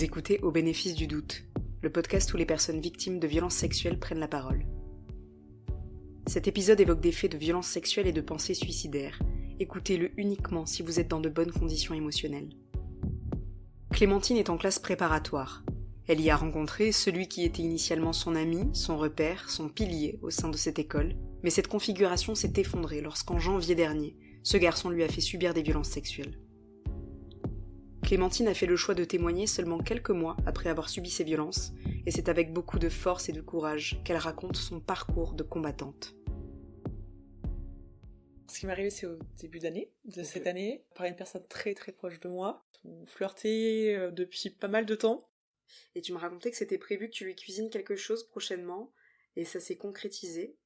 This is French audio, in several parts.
Vous écoutez Au bénéfice du doute, le podcast où les personnes victimes de violences sexuelles prennent la parole. Cet épisode évoque des faits de violences sexuelles et de pensées suicidaires. Écoutez-le uniquement si vous êtes dans de bonnes conditions émotionnelles. Clémentine est en classe préparatoire. Elle y a rencontré celui qui était initialement son ami, son repère, son pilier au sein de cette école, mais cette configuration s'est effondrée lorsqu'en janvier dernier, ce garçon lui a fait subir des violences sexuelles. Clémentine a fait le choix de témoigner seulement quelques mois après avoir subi ces violences, et c'est avec beaucoup de force et de courage qu'elle raconte son parcours de combattante. Ce qui m'est arrivé, c'est au début d'année, cette année, par une personne très très proche de moi. On flirtait depuis pas mal de temps. Et tu me racontais que c'était prévu que tu lui cuisines quelque chose prochainement, et ça s'est concrétisé.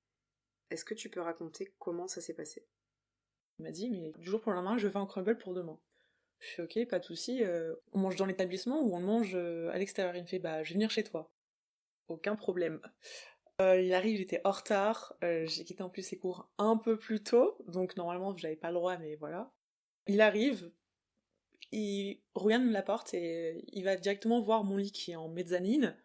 Est-ce que tu peux raconter comment ça s'est passé ? Il m'a dit, mais du jour pour le lendemain, je veux un crumble pour demain. Je fais ok, pas de souci. On mange dans l'établissement ou on le mange à l'extérieur. Il me fait, bah je vais venir chez toi. Aucun problème. Il arrive, j'étais en retard. J'ai quitté en plus ses cours un peu plus tôt, donc normalement j'avais pas le droit, mais voilà. Il arrive, il regarde la porte et il va directement voir mon lit qui est en mezzanine.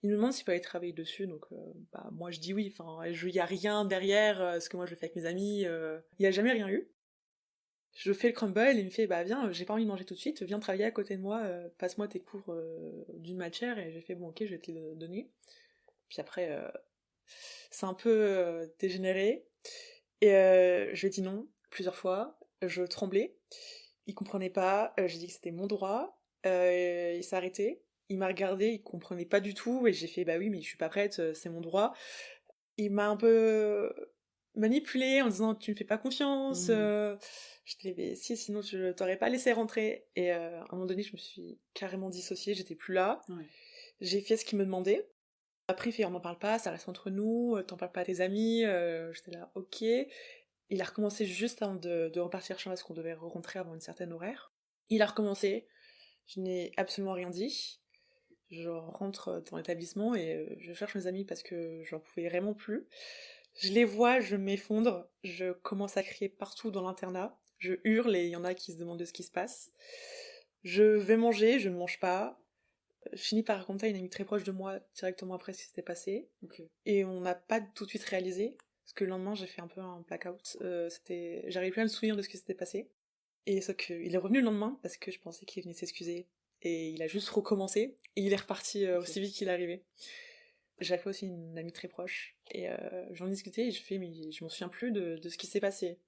Il me demande s'il peut aller travailler dessus, donc bah, moi je dis oui, enfin, il y a rien derrière, parce que moi je le fais avec mes amis, il y a jamais rien eu. Je fais le crumble, et il me fait bah viens, j'ai pas envie de manger tout de suite, viens travailler à côté de moi, passe-moi tes cours d'une matière, et j'ai fait bon ok, je vais te les donner. Puis après, c'est un peu dégénéré, et je lui ai dit non, plusieurs fois, je tremblais, il comprenait pas, j'ai dit que c'était mon droit, il s'est arrêté, il m'a regardé, il comprenait pas du tout, et j'ai fait bah oui, mais je suis pas prête, c'est mon droit. Il m'a un peu manipulée en disant tu me fais pas confiance, je disais mais si, sinon je t'aurais pas laissé rentrer, et à un moment donné je me suis carrément dissociée, j'étais plus là, Ouais. j'ai fait ce qu'il me demandait. Après il fait on n'en parle pas, ça reste entre nous, t'en parles pas à tes amis, j'étais là ok. Il a recommencé juste avant de repartir chez moi, parce qu'on devait rentrer avant une certaine horaire. Il a recommencé, je n'ai absolument rien dit. Je rentre dans l'établissement et je cherche mes amis parce que j'en pouvais vraiment plus. Je les vois, je m'effondre, je commence à crier partout dans l'internat, je hurle et il y en a qui se demandent de ce qui se passe. Je vais manger, je ne mange pas. Je finis par raconter à une amie très proche de moi directement après ce qui s'était passé. Okay. Et on n'a pas tout de suite réalisé, parce que le lendemain j'ai fait un peu un blackout. J'arrivais plus à me souvenir de ce qui s'était passé. Et sauf qu'il est revenu le lendemain parce que je pensais qu'il venait s'excuser. Et il a juste recommencé, et il est reparti aussi vite qu'il est arrivé. J'ai appelé aussi une amie très proche, et j'en discutais, et je fais, mais je m'en souviens plus de ce qui s'est passé.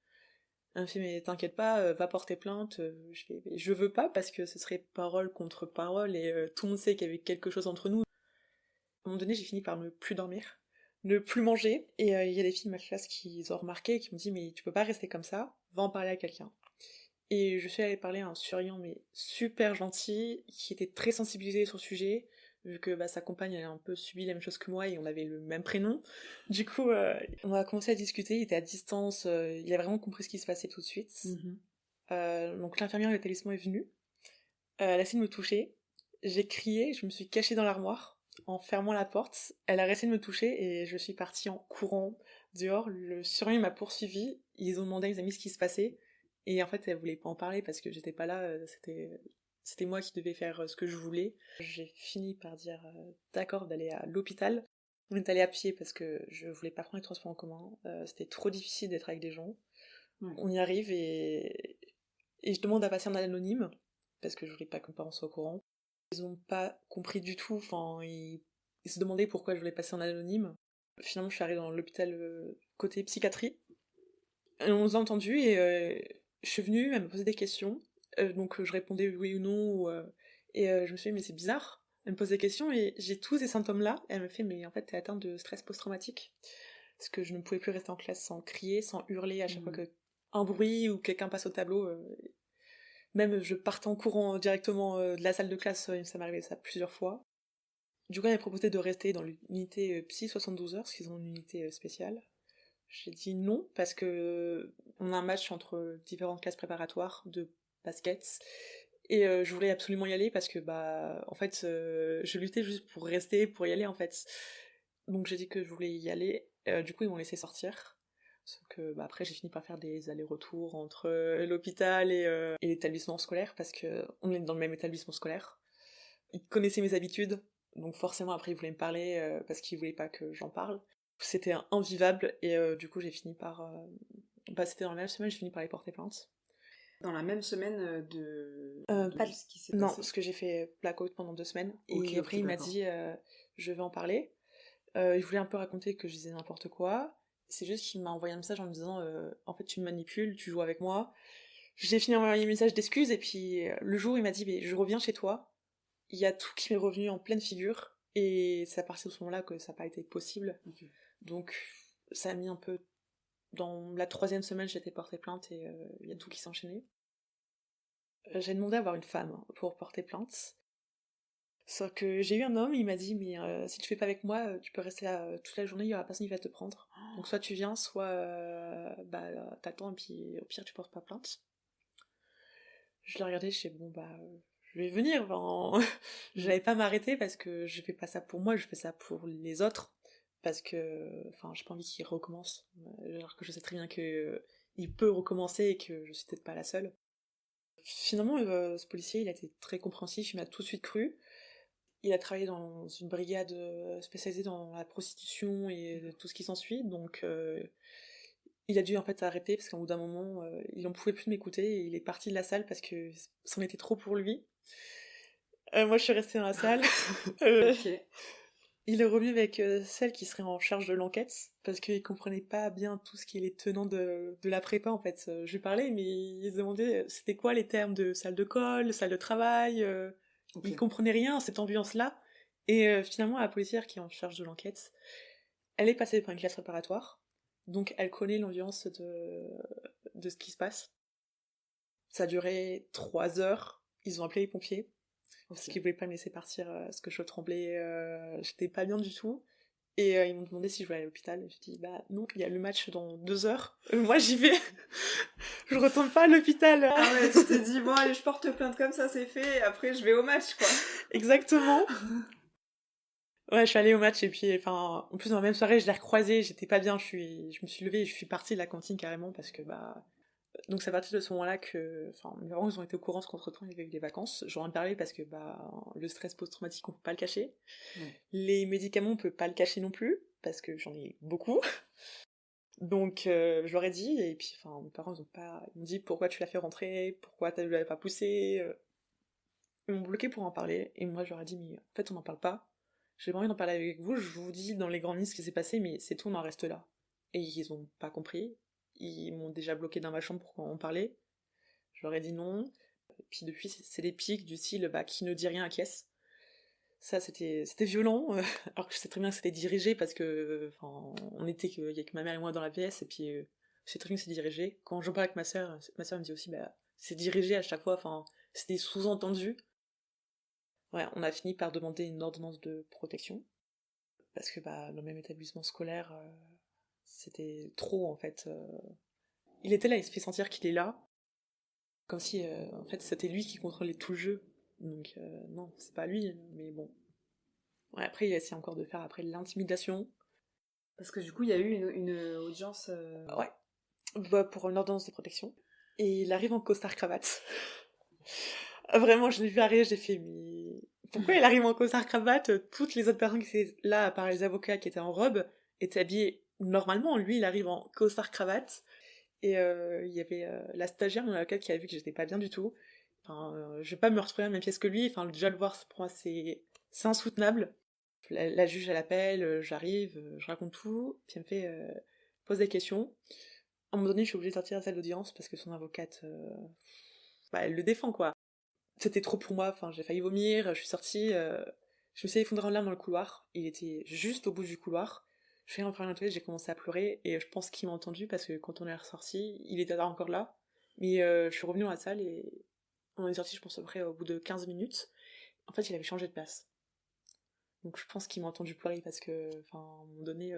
Elle me fait, mais t'inquiète pas, va porter plainte. Je fais, mais je veux pas, parce que ce serait parole contre parole, et tout le monde sait qu'il y avait quelque chose entre nous. À un moment donné, j'ai fini par ne plus dormir, ne plus manger, et il y a des filles de ma classe qui ont remarqué, et qui m'ont dit, mais tu peux pas rester comme ça, va en parler à quelqu'un. Et je suis allée parler à un surveillant, mais super gentil, qui était très sensibilisé sur le sujet, vu que bah, sa compagne elle a un peu subi la même chose que moi et on avait le même prénom. Du coup, on a commencé à discuter, il était à distance, il a vraiment compris ce qui se passait tout de suite. Donc l'infirmière de l'établissement est venue, elle a essayé de me toucher, j'ai crié, je me suis cachée dans l'armoire, en fermant la porte, elle a essayé de me toucher et je suis partie en courant dehors, le surveillant m'a poursuivi, ils ont demandé à mes amis ce qui se passait, et en fait elle voulait pas en parler parce que j'étais pas là, c'était moi qui devais faire ce que je voulais. J'ai fini par dire d'accord d'aller à l'hôpital. On est allé à pied parce que je voulais pas prendre les transports en commun, c'était trop difficile d'être avec des gens. Ouais. On y arrive et je demande à passer en anonyme, parce que je voulais pas que mes parents soient au courant. Ils ont pas compris du tout, enfin, ils se demandaient pourquoi je voulais passer en anonyme. Finalement, je suis arrivée dans l'hôpital côté psychiatrie. Et on nous a entendus et je suis venue, elle me posait des questions. Donc je répondais oui ou non, et je me suis dit, mais c'est bizarre. Elle me pose des questions et j'ai tous ces symptômes-là. Elle me fait, mais en fait, t'es atteinte de stress post-traumatique. Parce que je ne pouvais plus rester en classe sans crier, sans hurler à chaque fois que un bruit ou quelqu'un passe au tableau. Même je partais en courant directement de la salle de classe, ça m'est arrivé ça plusieurs fois. Du coup, elle m'a proposé de rester dans l'unité psy 72 heures, parce qu'ils ont une unité spéciale. J'ai dit non, parce que on a un match entre différentes classes préparatoires de basket, et je voulais absolument y aller, parce que, bah, en fait, je luttais juste pour rester, pour y aller, en fait. Donc j'ai dit que je voulais y aller, du coup ils m'ont laissé sortir. Sauf que bah, après j'ai fini par faire des allers-retours entre l'hôpital et l'établissement scolaire, parce que on est dans le même établissement scolaire. Il connaissait mes habitudes, donc forcément après il voulait me parler parce qu'il voulait pas que j'en parle. C'était invivable et du coup j'ai fini par... c'était dans la même semaine, j'ai fini par aller porter plainte. Dans la même semaine Pas ce qui s'est non, passé. parce que j'ai fait blackout pendant 2 semaines. Ok, Et après, il m'a d'accord. dit je vais en parler. Il voulait un peu raconter que je disais n'importe quoi. C'est juste qu'il m'a envoyé un message en me disant en fait, tu me manipules, tu joues avec moi. J'ai fini d'envoyer un message d'excuses. Et puis, le jour, il m'a dit mais je reviens chez toi. Il y a tout qui m'est revenu en pleine figure. Et c'est à partir de ce moment-là que ça n'a pas été possible. Ok. Donc, ça a mis un peu. Dans la 3e semaine, j'ai été porter plainte et il y a tout qui s'enchaînait. J'ai demandé à avoir une femme pour porter plainte. Sauf que j'ai eu un homme, il m'a dit mais si tu fais pas avec moi, tu peux rester là toute la journée, il y aura personne qui va te prendre. Donc soit tu viens, soit t'attends et puis au pire tu portes pas plainte. Je l'ai regardé, je sais bon je vais venir. Enfin, je n'allais pas m'arrêter parce que je fais pas ça pour moi, je fais ça pour les autres. Parce que enfin j'ai pas envie qu'il recommence. Alors que je sais très bien que il peut recommencer et que je suis peut-être pas la seule. Finalement, ce policier, il a été très compréhensif, il m'a tout de suite cru. Il a travaillé dans une brigade spécialisée dans la prostitution et tout ce qui s'ensuit, donc il a dû en fait arrêter parce qu'au bout d'un moment, il en pouvait plus de m'écouter et il est parti de la salle parce que c'en était trop pour lui. Moi, je suis restée dans la salle. Ok. Il est revenu avec celle qui serait en charge de l'enquête parce qu'il comprenait pas bien tout ce qui est les tenants de la prépa en fait. Je lui parlais, mais il se demandait c'était quoi les termes de salle de colle, salle de travail. Ok. Il comprenait rien à cette ambiance-là. Et finalement, la policière qui est en charge de l'enquête, elle est passée par une classe préparatoire, donc elle connaît l'ambiance de ce qui se passe. Ça a duré 3 heures. Ils ont appelé les pompiers parce qu'ils voulaient pas me laisser partir parce que je tremblais, j'étais pas bien du tout. Et ils m'ont demandé si je voulais aller à l'hôpital. J'ai dit bah non, il y a le match dans 2 heures. Moi j'y vais. Je retourne pas à l'hôpital. Ah ouais, tu t'es dit, bon allez, je porte plainte comme ça, c'est fait, et après je vais au match, quoi. Exactement. Ouais, je suis allée au match et puis, enfin, en plus dans la même soirée, je l'ai recroisé, j'étais pas bien, je me suis levée et je suis partie de la cantine carrément parce que donc c'est à partir de ce moment-là que, enfin, mes parents ils ont été au courant parce qu'entre temps il y avait eu des vacances. J'en ai parlé parce que le stress post-traumatique on peut pas le cacher. Ouais. Les médicaments on peut pas le cacher non plus parce que j'en ai beaucoup. Donc je leur ai dit et puis enfin mes parents ils m'ont dit pourquoi tu l'as fait rentrer, pourquoi tu l'avais pas poussé. Ils m'ont bloqué pour en parler et moi je leur ai dit mais en fait on n'en parle pas. J'ai pas envie d'en parler avec vous, je vous dis dans les grandes lignes ce qui s'est passé mais c'est tout, on en reste là. Et ils ont pas compris. Ils m'ont déjà bloqué dans ma chambre pour en parler. Je leur ai dit non. Et puis depuis c'est des pics du style qui ne dit rien acquiesce. Ça c'était violent, alors que je sais très bien que c'était dirigé parce que enfin on était qu'il y a que ma mère et moi dans la pièce et puis je sais très bien que c'est dirigé. Quand j'en parle avec ma sœur me dit aussi c'est dirigé à chaque fois, enfin c'était sous-entendu. Ouais, on a fini par demander une ordonnance de protection parce que dans le même établissement scolaire c'était trop en fait. Il était là, il se fait sentir qu'il est là, comme si en fait c'était lui qui contrôlait tout le jeu. Donc non, c'est pas lui, mais bon. Ouais, après il a essayé encore de faire après l'intimidation. Parce que du coup, il y a eu une audience... Ouais, pour une ordonnance de protection. Et il arrive en costard-cravate. Vraiment, je l'ai vu arriver, j'ai fait, mais pourquoi il arrive en costard-cravate? Toutes les autres personnes qui étaient là, à part les avocats qui étaient en robe, étaient habillés normalement. Lui, il arrive en costard-cravate. Et il y avait la stagiaire, mon avocate, qui a vu que j'étais pas bien du tout. Enfin, je vais pas me retrouver à la même pièce que lui. Enfin, déjà le voir, pour moi, c'est insoutenable. La juge, elle appelle, j'arrive, je raconte tout, puis elle me fait pose des questions. À un moment donné, je suis obligée de sortir de la salle d'audience parce que son avocate, elle le défend quoi. C'était trop pour moi, enfin j'ai failli vomir, je suis sortie, je me suis effondrée en larmes dans le couloir. Il était juste au bout du couloir. Je suis rentrée dans la toilette, j'ai commencé à pleurer et je pense qu'il m'a entendu parce que quand on est ressorti, il était encore là. Mais je suis revenue dans la salle et on est sorti, je pense, à peu près au bout de 15 minutes. En fait, il avait changé de place. Donc je pense qu'il m'a entendu pleurer parce que, enfin, à un moment donné...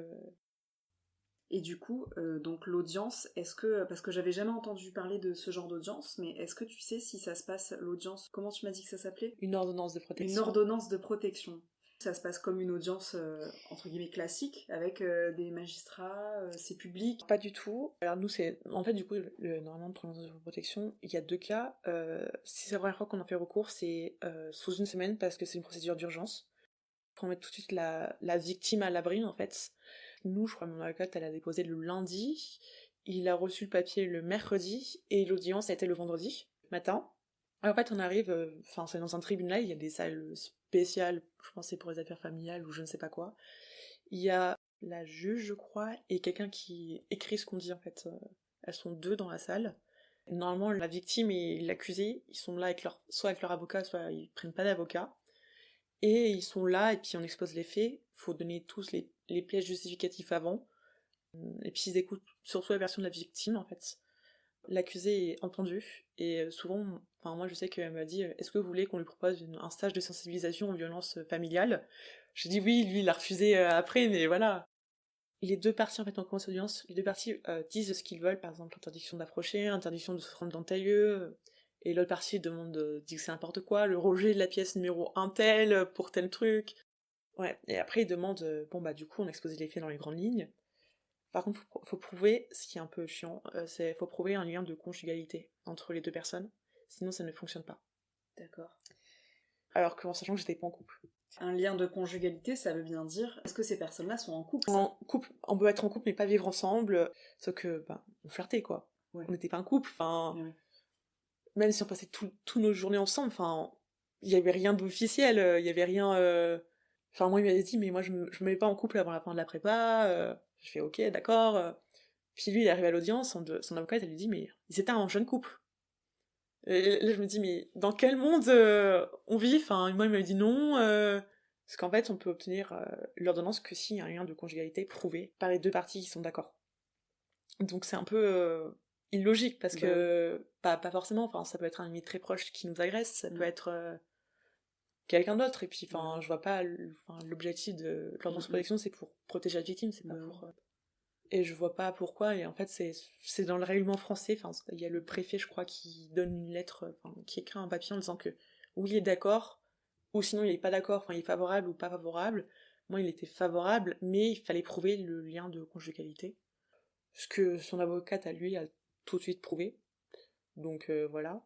Et du coup, donc l'audience, est-ce que... Parce que j'avais jamais entendu parler de ce genre d'audience, mais est-ce que tu sais si ça se passe, l'audience, comment tu m'as dit que ça s'appelait? Une ordonnance de Une protection. ordonnance de protection. Ça se passe comme une audience entre guillemets classique, avec des magistrats, c'est public? Pas du tout. Alors nous, c'est... En fait, du coup, normalement, pour l'ordonnance de protection, il y a 2 cas. Si c'est la première fois qu'on en fait recours, c'est sous une semaine, parce que c'est une procédure d'urgence. Pour mettre tout de suite la victime à l'abri, en fait. Nous, je crois, mon avocate, elle a déposé le lundi, il a reçu le papier le mercredi, et l'audience a été le vendredi matin. En fait, on arrive, enfin, c'est dans un tribunal, il y a des salles spéciales, je pense que c'est pour les affaires familiales ou je ne sais pas quoi. Il y a la juge, je crois, et quelqu'un qui écrit ce qu'on dit, en fait. Elles sont 2 dans la salle. Normalement, la victime et l'accusé, ils sont là avec soit avec leur avocat, soit ils prennent pas d'avocat. Et ils sont là, et puis on expose les faits. Faut donner tous les pièces justificatifs avant. Et puis ils écoutent surtout la version de la victime, en fait. L'accusé est entendu, et souvent, enfin moi je sais qu'elle m'a dit est-ce que vous voulez qu'on lui propose un stage de sensibilisation aux violences familiales? J'ai dit oui, lui il a refusé après, mais voilà. Les 2 parties en fait en commence audience, les 2 parties disent ce qu'ils veulent, par exemple interdiction d'approcher, interdiction de se rendre dans tel lieu, et l'autre partie demande, dit que c'est n'importe quoi, le rejet de la pièce numéro un tel pour tel truc. Ouais, et après ils demandent, bon bah du coup on a exposé les faits dans les grandes lignes. Par contre, faut prouver, ce qui est un peu chiant, faut prouver un lien de conjugalité entre les 2 personnes, sinon ça ne fonctionne pas. D'accord. Alors que en sachant que j'étais pas en couple. Un lien de conjugalité, ça veut bien dire, est-ce que ces personnes-là sont en couple? En couple, on peut être en couple mais pas vivre ensemble, sauf que, bah, on flirtait quoi. Ouais. On n'était pas un couple, enfin, Ouais. même si on passait tous nos journées ensemble, enfin, il y avait rien d'officiel, il y avait rien, enfin moi il m'avait dit mais moi je me mets pas en couple avant la fin de la prépa, je fais ok d'accord, puis lui il est arrivé à l'audience, son avocate elle lui dit mais ils étaient un jeune couple. Et là je me dis mais dans quel monde on vit, enfin moi il m'avait dit non, parce qu'en fait on peut obtenir l'ordonnance que s'il y a un lien de conjugalité prouvé par les 2 parties qui sont d'accord. Donc c'est un peu illogique, parce que pas forcément, enfin ça peut être un ami très proche qui nous agresse, ça peut être quelqu'un d'autre, et puis enfin je vois pas l'objectif de l'ordonnance de protection, c'est pour protéger la victime, c'est pas pour et je vois pas pourquoi, et en fait c'est dans le règlement français, enfin il y a le préfet je crois qui donne une lettre, enfin qui écrit un papier en disant que oui il est d'accord, ou sinon il est pas d'accord, enfin il est favorable ou pas favorable. Moi il était favorable, mais il fallait prouver le lien de conjugalité, ce que son avocate à lui a tout de suite prouvé. Donc voilà.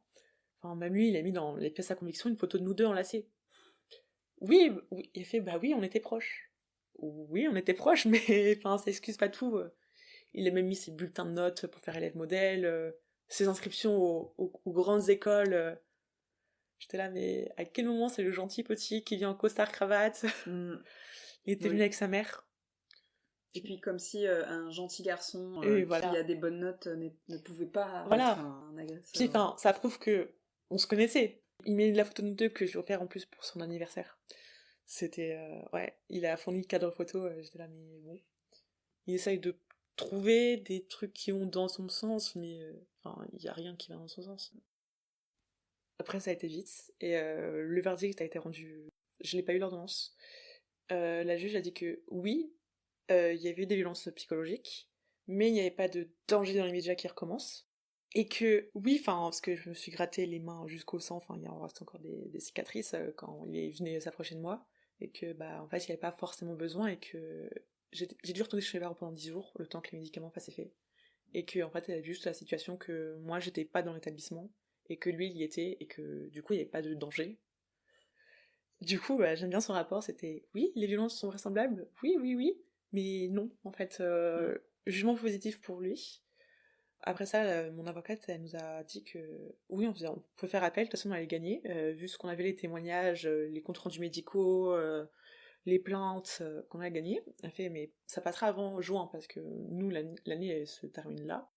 Enfin, même lui, il a mis dans les pièces à conviction une photo de nous 2 enlacés. Oui, oui, il a fait bah oui, on était proches. Oui, on était proches, mais enfin, ça excuse pas tout. Il a même mis ses bulletins de notes pour faire élève modèle, ses inscriptions aux grandes écoles. J'étais là, mais à quel moment c'est le gentil petit qui vient en costard cravate? Il était venu avec sa mère. Et puis comme si un gentil garçon voilà. qui a des bonnes notes ne pouvait pas voilà. être un agresseur. Puis enfin, ça prouve que on se connaissait. Il met la photo de nous 2 que je vais refaire en plus pour son anniversaire. C'était ouais, il a fourni le cadre photo, j'étais là mais bon. Il essaye de trouver des trucs qui vont dans son sens, mais enfin, il y a rien qui va dans son sens. Après ça a été vite, et le verdict a été rendu, je n'ai pas eu l'ordonnance. La juge a dit que oui, il y avait eu des violences psychologiques, mais il n'y avait pas de danger dans les médias qui recommence. Et que, oui, enfin, parce que je me suis gratté les mains jusqu'au sang, enfin, il en reste encore des cicatrices quand il est venu s'approcher de moi, et que, bah, en fait, il n'y avait pas forcément besoin, et que j'ai dû retourner chez mes parents pendant 10 jours, le temps que les médicaments fassent effet. Et que, en fait, elle avait juste la situation que moi, j'étais pas dans l'établissement, et que lui, il y était, et que, du coup, il n'y avait pas de danger. Du coup, bah, j'aime bien son rapport, c'était, oui, les violences sont vraisemblables, oui, oui, oui, mais non, en fait, jugement positif pour lui. Après ça, mon avocate, elle nous a dit que oui, on peut faire appel, de toute façon on allait gagner, vu ce qu'on avait, les témoignages, les comptes rendus médicaux, les plaintes qu'on a gagnées. Elle fait mais ça passera avant juin, parce que nous l'année elle se termine là.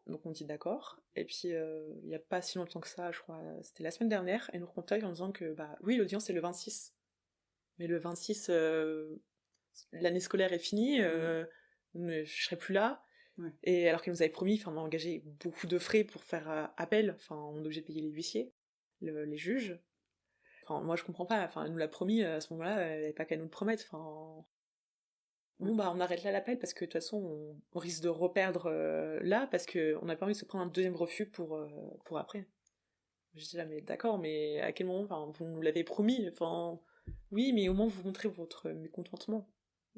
Donc on dit d'accord. Et puis il y a pas si longtemps que ça, je crois, c'était la semaine dernière, elle nous recontacte en disant que bah oui, l'audience c'est le 26. Mais le 26, l'année scolaire est finie, je serai plus là. Ouais. Et alors qu'elle nous avait promis, enfin, on a engagé beaucoup de frais pour faire appel, enfin, on est obligé de payer les huissiers, les juges. Enfin, moi je comprends pas, enfin, elle nous l'a promis, à ce moment-là, elle n'avait pas qu'à nous le promettre, enfin. Bon, bah, on arrête là l'appel, parce que de toute façon, on risque de reperdre là, parce qu'on n'a pas envie de se prendre un deuxième refus pour après. J'étais là, mais d'accord, mais à quel moment, enfin, vous nous l'avez promis, enfin. oui, mais au moins vous montrez votre mécontentement.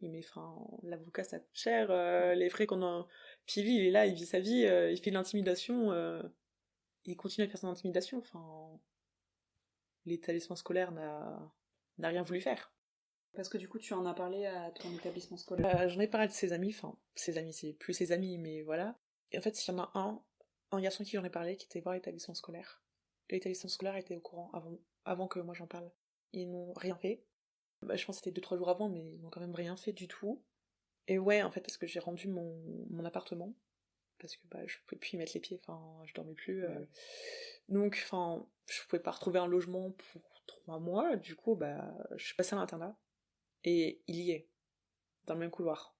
Oui, mais enfin, l'avocat ça coûte cher, les frais qu'on a. Puis lui, il est là, il vit sa vie, il fait de l'intimidation, il continue à faire son intimidation. Enfin, l'établissement scolaire n'a rien voulu faire. Parce que du coup, tu en as parlé à ton établissement scolaire. J'en ai parlé de ses amis, enfin, ses amis, c'est plus ses amis, mais voilà. Et en fait, il y en a un garçon qui j'en ai parlé, qui était voir l'établissement scolaire. L'établissement scolaire était au courant avant que moi j'en parle. Ils n'ont rien fait. Bah, je pense que c'était 2-3 jours avant, mais ils n'ont quand même rien fait du tout. Et ouais, en fait, parce que j'ai rendu mon appartement, parce que bah, je pouvais plus y mettre les pieds, enfin, je dormais plus. Donc, enfin, je pouvais pas retrouver un logement pour 3 mois, du coup, bah, je suis passée à l'internat, et il y est, dans le même couloir.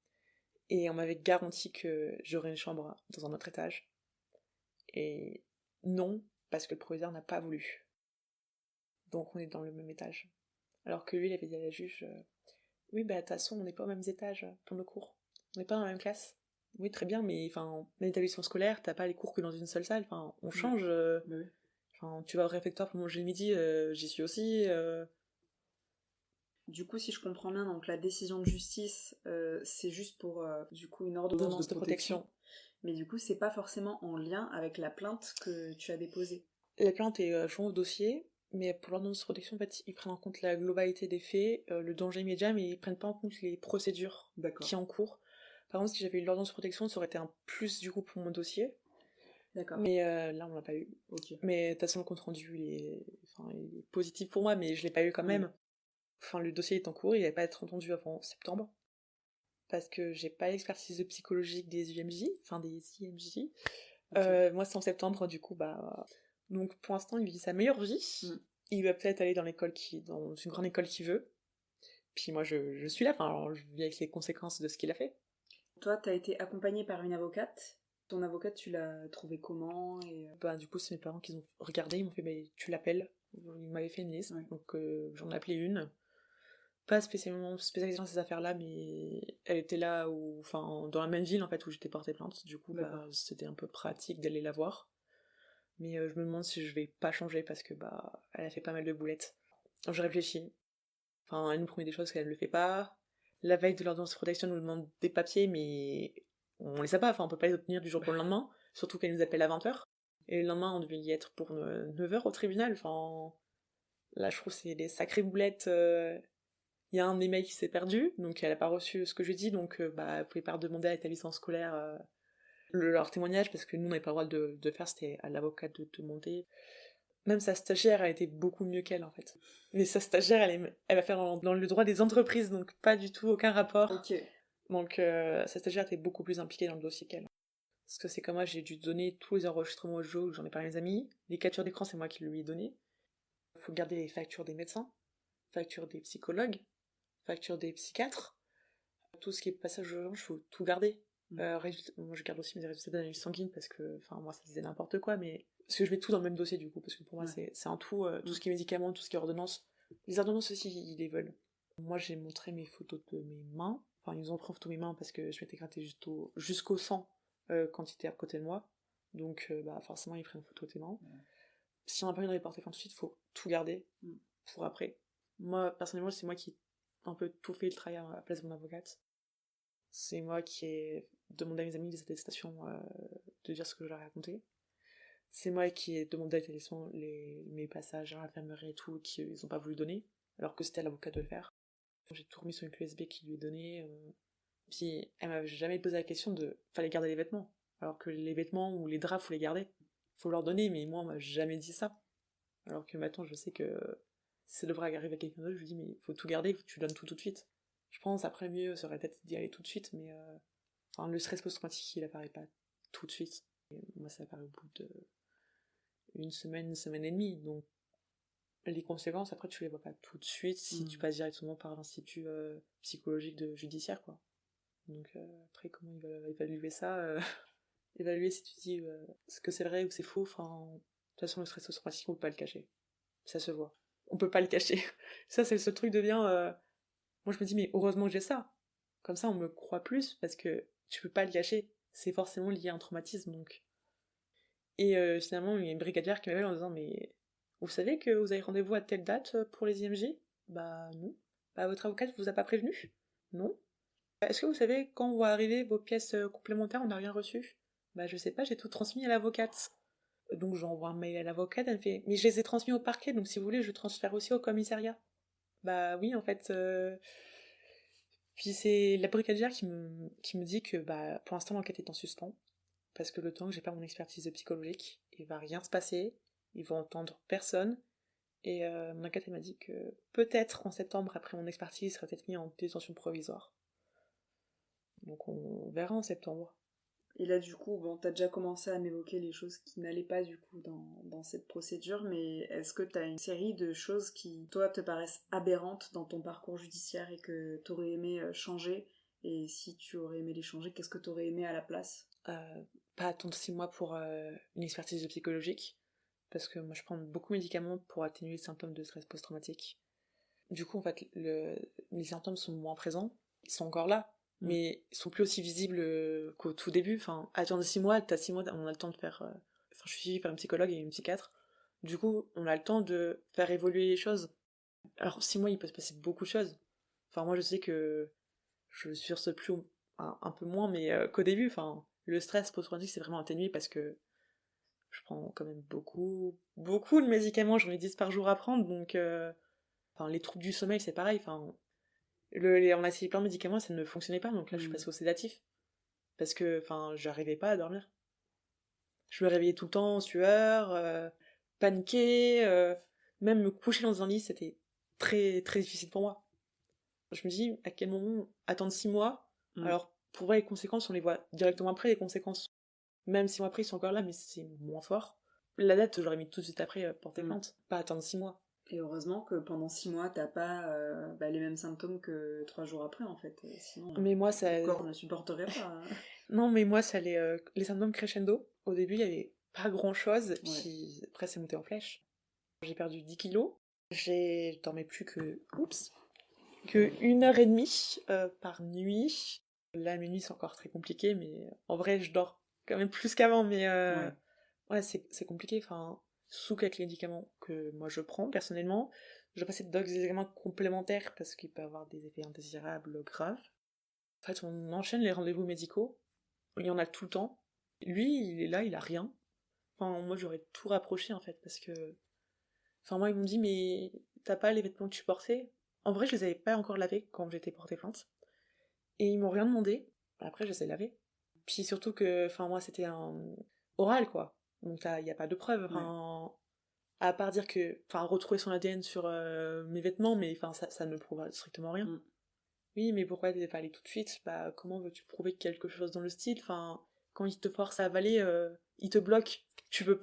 Et on m'avait garanti que j'aurais une chambre dans un autre étage. Et non, parce que le proviseur n'a pas voulu. Donc on est dans le même étage. Alors que lui, il avait dit à la juge, oui, bah de toute façon, on n'est pas aux mêmes étages pour nos cours. On n'est pas dans la même classe. Oui, très bien, mais enfin, dans l'établissement scolaire, t'as pas les cours que dans une seule salle. Enfin, on change. Oui. Enfin, tu vas au réfectoire pour manger le midi, j'y suis aussi. Du coup, si je comprends bien, donc la décision de justice, c'est juste pour du coup une ordonnance de protection. Mais du coup, c'est pas forcément en lien avec la plainte que tu as déposée. La plainte est jointe au dossier, mais pour l'ordonnance de protection, en fait, ils prennent en compte la globalité des faits, le danger immédiat, mais ils prennent pas en compte les procédures qui en cours. Par exemple, si j'avais eu l'ordonnance de protection, ça aurait été un plus du coup pour mon dossier. D'accord. Mais là, on l'a pas eu. Ok. Mais de toute façon, le compte rendu, il est positif pour moi, mais je l'ai pas eu quand même. Enfin, le dossier est en cours, il va pas être entendu avant septembre. Parce que j'ai pas l'expertise psychologique des IMJ, enfin des IMJ. Moi, c'est en septembre, du coup, bah. Donc, pour l'instant, il vit sa meilleure vie. Il va peut-être aller dans dans une grande école qu'il veut. Puis moi, je suis là, enfin, alors, je vis avec les conséquences de ce qu'il a fait. Toi, t'as été accompagnée par une avocate. Ton avocate, tu l'as trouvée comment Bah, du coup, c'est mes parents qui ont regardé, ils m'ont fait, bah, tu l'appelles. Ils m'avaient fait une liste, donc j'en ai appelé une. Pas spécialement spécialisée dans ces affaires-là, mais elle était là, enfin, dans la même ville en fait où j'étais portée plainte. Du coup, bah, c'était un peu pratique d'aller la voir. Mais je me demande si je vais pas changer parce que bah, elle a fait pas mal de boulettes. Alors, je réfléchis. Enfin, elle nous promet des choses qu'elle ne le fait pas. La veille de l'ordonnance de protection, elle nous demande des papiers, mais on les a pas. Enfin, on peut pas les obtenir du jour pour le lendemain. Surtout qu'elle nous appelle à 20h. Et le lendemain, on devait y être pour 9h au tribunal. Enfin, là, je trouve que c'est des sacrées boulettes. Il y a un des mails qui s'est perdu, donc elle a pas reçu ce que je lui dis, donc bah, vous pouvez pas demander à l'établissement scolaire leur témoignage, parce que nous, on n'avait pas le droit de faire, c'était à l'avocat de demander. Même sa stagiaire a été beaucoup mieux qu'elle, en fait. Mais sa stagiaire, elle va faire dans le droit des entreprises, donc pas du tout, aucun rapport. Ok. Donc sa stagiaire était beaucoup plus impliquée dans le dossier qu'elle. Parce que c'est comme moi, j'ai dû donner tous les enregistrements audio, j'en ai parlé à mes amis. Les captures d'écran, c'est moi qui lui ai donné. Il faut garder les factures des médecins, factures des psychologues, facture des psychiatres, tout ce qui est passage aux il faut tout garder. Moi je garde aussi mes résultats d'analyse sanguine parce que, enfin moi ça disait n'importe quoi, mais parce que je mets tout dans le même dossier du coup, parce que pour moi c'est un tout, tout ce qui est médicaments, tout ce qui est ordonnance. Les ordonnances aussi ils les veulent. Moi j'ai montré mes photos de mes mains, enfin ils ont pris en photo mes mains parce que je m'étais grattée jusqu'au sang quand ils étaient à côté de moi, donc bah forcément ils prennent en photo tes mains. Si on n'a pas envie de reporter tout de suite, faut tout garder pour après. Moi personnellement c'est moi qui un peu tout fait le travail à la place de mon avocate. C'est moi qui ai demandé à mes amis des attestations de dire ce que je leur ai raconté. C'est moi qui ai demandé à l'établissement mes passages à l'infirmerie et tout, qu'ils n'ont pas voulu donner, alors que c'était à l'avocat de le faire. J'ai tout remis sur une clé USB qui lui est donnée. Puis elle m'avait jamais posé la question de fallait garder les vêtements. Alors que les vêtements ou les draps, faut les garder. Faut leur donner, mais moi on m'a jamais dit ça. Alors que maintenant je sais que si ça devrait arriver à quelqu'un d'autre, je lui dis mais faut tout garder, faut que tu donnes tout de suite. Je pense après mieux serait peut-être d'y aller tout de suite, mais enfin, le stress post-traumatique il apparaît pas tout de suite. Et moi ça apparaît au bout de une semaine et demie, donc les conséquences après tu les vois pas tout de suite si tu passes directement par l'institut psychologique judiciaire quoi. Donc après comment il va évaluer ça, évaluer si tu dis ce que c'est vrai ou c'est faux, enfin de toute façon le stress post-traumatique on peut pas le cacher, ça se voit, on peut pas le cacher. Ça c'est le seul truc devient moi je me dis mais heureusement que j'ai ça, comme ça on me croit plus parce que tu peux pas le cacher, c'est forcément lié à un traumatisme donc. Et finalement il y a une brigadière qui m'appelle en disant mais vous savez que vous avez rendez-vous à telle date pour les IMJ? Bah non. Bah votre avocate vous a pas prévenu? Non. Est-ce que vous savez quand vont arriver vos pièces complémentaires, on n'a rien reçu? Bah je sais pas, j'ai tout transmis à l'avocate. Donc j'envoie un mail à l'avocate, elle me fait mais je les ai transmis au parquet, donc si vous voulez je transfère aussi au commissariat. Bah oui en fait. Puis c'est la brigadière qui me dit que bah pour l'instant l'enquête est en suspens, parce que le temps que j'ai pas mon expertise psychologique, il va rien se passer, ils vont entendre personne. Et mon enquête elle m'a dit que peut-être en septembre, après mon expertise, il sera peut-être mis en détention provisoire. Donc on verra en septembre. Et là, du coup, bon, t'as déjà commencé à m'évoquer les choses qui n'allaient pas, du coup, dans cette procédure, mais est-ce que t'as une série de choses qui, toi, te paraissent aberrantes dans ton parcours judiciaire et que t'aurais aimé changer? Et si tu aurais aimé les changer, qu'est-ce que t'aurais aimé à la place? Pas attendre 6 mois pour une expertise psychologique, parce que moi je prends beaucoup de médicaments pour atténuer les symptômes de stress post-traumatique. Du coup, en fait, les symptômes sont moins présents, ils sont encore là, mais ils sont plus aussi visibles qu'au tout début. Enfin, attendre 6 mois, t'as 6 mois, on a le temps de faire. Enfin, je suis suivie par une psychologue et une psychiatre. Du coup, on a le temps de faire évoluer les choses. Alors, 6 mois, il peut se passer beaucoup de choses. Enfin, moi, je sais que je sursaute plus, un peu moins, mais qu'au début, enfin, le stress post-traumatique, c'est vraiment atténué parce que je prends quand même beaucoup, beaucoup de médicaments, j'en ai 10 par jour à prendre, donc. Enfin, les troubles du sommeil, c'est pareil. Enfin, on a essayé plein de médicaments, ça ne fonctionnait pas, donc là, je suis passée au sédatif. Parce que, enfin, j'arrivais pas à dormir. Je me réveillais tout le temps en sueur, paniquée, même me coucher dans un lit, c'était très, très difficile pour moi. Je me dis, à quel moment attendre 6 mois? Alors, pour voir les conséquences, on les voit directement après, les conséquences. Même 6 mois après, ils sont encore là, mais c'est moins fort. La date, j'aurais mis tout de suite après porter plainte, pas attendre 6 mois. Et heureusement que pendant 6 mois, t'as pas les mêmes symptômes que 3 jours après, en fait. Sinon, mais moi, le corps ne supporterait pas. Non, mais moi, ça les symptômes crescendo. Au début, il y avait pas grand-chose, puis après, c'est monté en flèche. J'ai perdu 10 kilos. Je dormais plus que 1 heure et demie par nuit. Là, mes nuits, c'est encore très compliqué, mais en vrai, je dors quand même plus qu'avant, mais ouais, c'est compliqué. Enfin, sous quelques médicaments que moi je prends personnellement, je dois passer d'autres examens complémentaires parce qu'il peut avoir des effets indésirables graves. En fait, on enchaîne les rendez-vous médicaux, il y en a tout le temps. Lui, il est là, il a rien. Enfin, moi, j'aurais tout rapproché en fait parce que. Enfin, moi, ils m'ont dit, mais t'as pas les vêtements que tu portais? En vrai, je les avais pas encore lavés quand j'étais portée plainte. Et ils m'ont rien demandé. Après, je les ai lavés. Puis surtout que, enfin, moi, c'était un oral, quoi. Donc, il n'y a pas de preuve. Enfin, à part dire que, enfin, retrouver son ADN sur mes vêtements, mais enfin, ça ne prouve strictement rien. Oui, mais pourquoi t'es pas allé tout de suite? Bah, comment veux-tu prouver quelque chose dans le style? Enfin, quand ils te forcent à avaler, ils te bloquent. Tu peux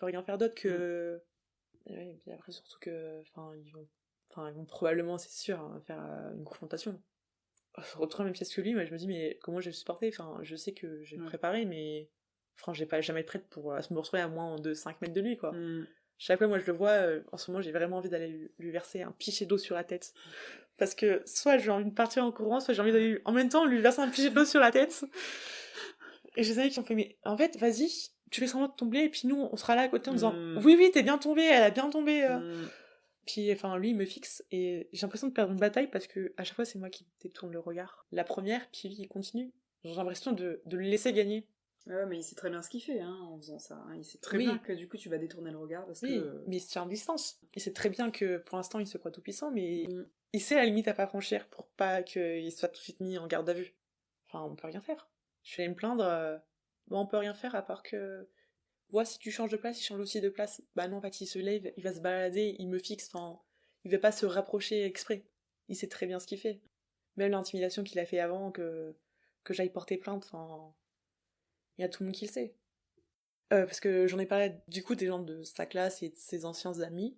rien faire d'autre que. Et puis après, surtout que, ils vont probablement, c'est sûr, hein, faire une confrontation. Je retrouve la même pièce que lui, mais je me dis, mais comment je vais le supporter? Enfin, je sais que j'ai préparé, mais. Enfin, j'ai pas jamais prête pour me retrouver à moins de 5 mètres de lui, quoi. Chaque fois, moi, je le vois, en ce moment, j'ai vraiment envie d'aller lui verser un pichet d'eau sur la tête. Parce que soit j'ai envie de partir en courant, soit j'ai envie d'aller en même temps lui verser un pichet d'eau sur la tête. Et j'ai des amis qui ont fait, mais en fait, vas-y, tu fais semblant de tomber, et puis nous, on sera là à côté en disant, oui, oui, t'es bien tombée, elle a bien tombé. Puis, enfin, lui, il me fixe, et j'ai l'impression de perdre une bataille parce que à chaque fois, c'est moi qui détourne le regard. La première, puis lui, il continue. J'ai l'impression de le laisser gagner. Ouais, mais il sait très bien ce qu'il fait en faisant ça. Il sait très bien que du coup tu vas détourner le regard parce que. Mais il se tient en distance. Il sait très bien que pour l'instant il se croit tout puissant, mais il sait la limite à pas franchir pour pas qu'il soit tout de suite mis en garde à vue. Enfin, on peut rien faire. Je suis allée me plaindre, bon, on peut rien faire à part que. Ouais, si tu changes de place, il change aussi de place. Bah non, en fait, il se lève, il va se balader, il me fixe, enfin, il va pas se rapprocher exprès. Il sait très bien ce qu'il fait. Même l'intimidation qu'il a fait avant que j'aille porter plainte, enfin. Il y a tout le monde qui le sait. Parce que j'en ai parlé du coup des gens de sa classe et de ses anciens amis.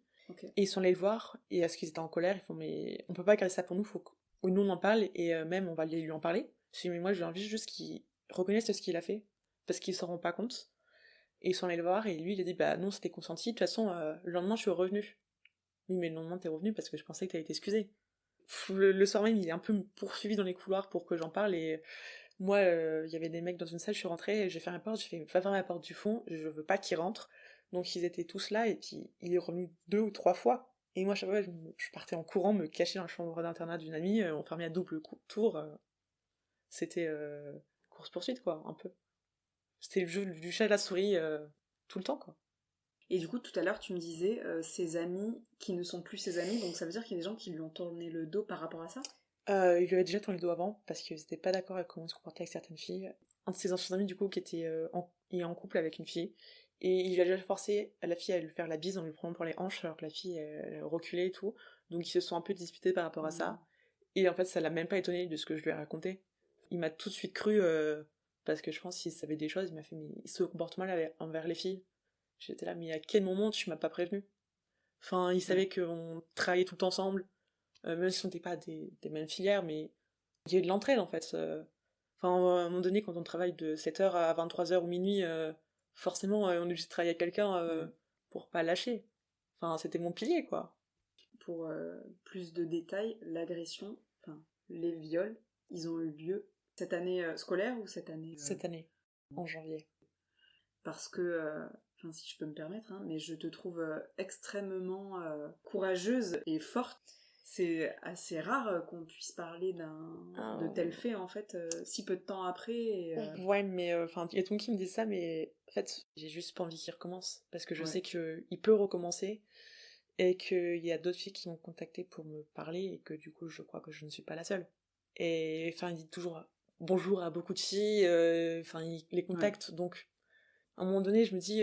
Et ils sont allés le voir, et à ce qu'ils étaient en colère, ils font mais on peut pas garder ça pour nous, faut que nous on en parle, et même on va lui en parler. Je dis mais moi j'ai envie juste qu'il reconnaisse ce qu'il a fait, parce qu'ils s'en rendent pas compte. Et ils sont allés le voir, et lui il a dit bah non c'était consenti, de toute façon le lendemain je suis revenu. Oui mais le lendemain t'es revenu parce que je pensais que t'allais t'excuser. Le soir même il est un peu poursuivi dans les couloirs pour que j'en parle, et moi, il y avait des mecs dans une salle, je suis rentrée, j'ai fermé la porte, j'ai fait, va fermer la porte du fond, je veux pas qu'ils rentrent. Donc ils étaient tous là, et puis il est revenu 2 ou 3 fois. Et moi, à chaque fois, je partais en courant me cacher dans la chambre d'internat d'une amie, on fermait à double tour. C'était course-poursuite, quoi, un peu. C'était le jeu du chat et la souris tout le temps, quoi. Et du coup, tout à l'heure, tu me disais ses amis qui ne sont plus ses amis, donc ça veut dire qu'il y a des gens qui lui ont tourné le dos par rapport à ça? Il lui avait déjà tourné le dos avant, parce qu'ils étaient pas d'accord avec comment il se comportait avec certaines filles. Un de ses anciens amis, du coup, qui était en couple avec une fille, et il lui a déjà forcé à la fille à lui faire la bise en lui prenant pour les hanches, alors que la fille, elle reculait et tout. Donc ils se sont un peu disputés par rapport à ça. Et en fait, ça l'a même pas étonné de ce que je lui ai raconté. Il m'a tout de suite cru, parce que je pense qu'il savait des choses, il m'a fait, mais il se comporte mal envers les filles. J'étais là, mais à quel moment tu m'as pas prévenu? Enfin, il savait qu'on travaillait tout ensemble, même si on n'était pas des mêmes filières, mais il y a eu de l'entraide en fait. Enfin, à un moment donné, quand on travaille de 7h à 23h ou minuit, forcément, on est obligé de travailler avec quelqu'un pour pas lâcher. Enfin, c'était mon pilier, quoi. Pour plus de détails, l'agression, enfin les viols, ils ont eu lieu cette année scolaire ou cette année Cette année, en janvier. Parce que, enfin si je peux me permettre, hein, mais je te trouve extrêmement courageuse et forte. C'est assez rare qu'on puisse parler de tels faits en fait si peu de temps après. Ouais, mais enfin, il y a tout le monde qui me dit ça, mais en fait, j'ai juste pas envie qu'il recommence parce que je sais qu'il peut recommencer et qu'il y a d'autres filles qui m'ont contacté pour me parler et que du coup, je crois que je ne suis pas la seule. Et enfin, il dit toujours bonjour à beaucoup de filles, enfin, il les contacte, donc à un moment donné, je me dis,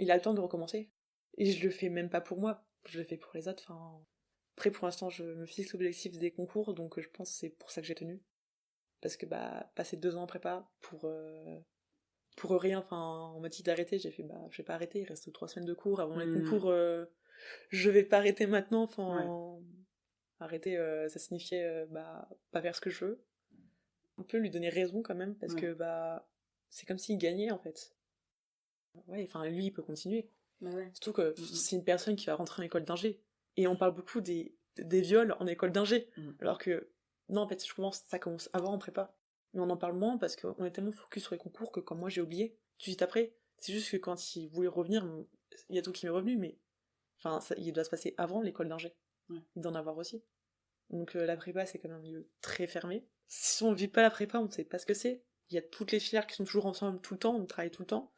il a le temps de recommencer. Et je le fais même pas pour moi, je le fais pour les autres. Enfin, après, pour l'instant, je me fixe l'objectif des concours, donc je pense que c'est pour ça que j'ai tenu. Parce que, bah, passer 2 ans en prépa pour rien, enfin, on m'a dit d'arrêter, j'ai fait, bah, je vais pas arrêter, il reste 3 semaines de cours avant les concours, je vais pas arrêter maintenant, enfin, arrêter, ça signifiait, bah, pas faire ce que je veux. On peut lui donner raison quand même, parce que, bah, c'est comme s'il gagnait, en fait. Ouais, enfin, lui, il peut continuer. Bah ouais. Surtout que c'est une personne qui va rentrer en école d'ingé. Et on parle beaucoup des viols en école d'ingé. Alors que, non, en fait, je pense que ça commence avant en prépa. Mais on en parle moins parce qu'on est tellement focus sur les concours que comme moi j'ai oublié tout de suite après. C'est juste que quand il voulait revenir, il y a tout qui m'est revenu, mais enfin, ça, il doit se passer avant l'école d'ingé. Il doit en avoir aussi. Donc la prépa, c'est quand même un lieu très fermé. Si on vit pas la prépa, on ne sait pas ce que c'est. Il y a toutes les filières qui sont toujours ensemble tout le temps, on travaille tout le temps.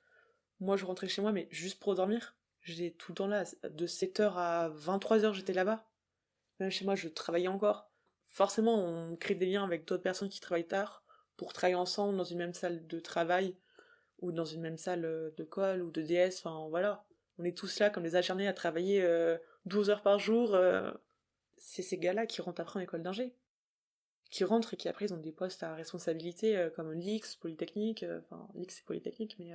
Moi, je rentrais chez moi, mais juste pour dormir. J'étais tout le temps là. De 7h à 23h, j'étais là-bas. Même chez moi, je travaillais encore. Forcément, on crée des liens avec d'autres personnes qui travaillent tard pour travailler ensemble dans une même salle de travail ou dans une même salle de colle ou de DS. Enfin, voilà. On est tous là comme des acharnés à travailler 12 heures par jour. C'est ces gars-là qui rentrent après en école d'ingé. Qui rentrent et qui après ils ont des postes à responsabilité comme l'IX, Polytechnique. Enfin, l'IX c'est Polytechnique, mais...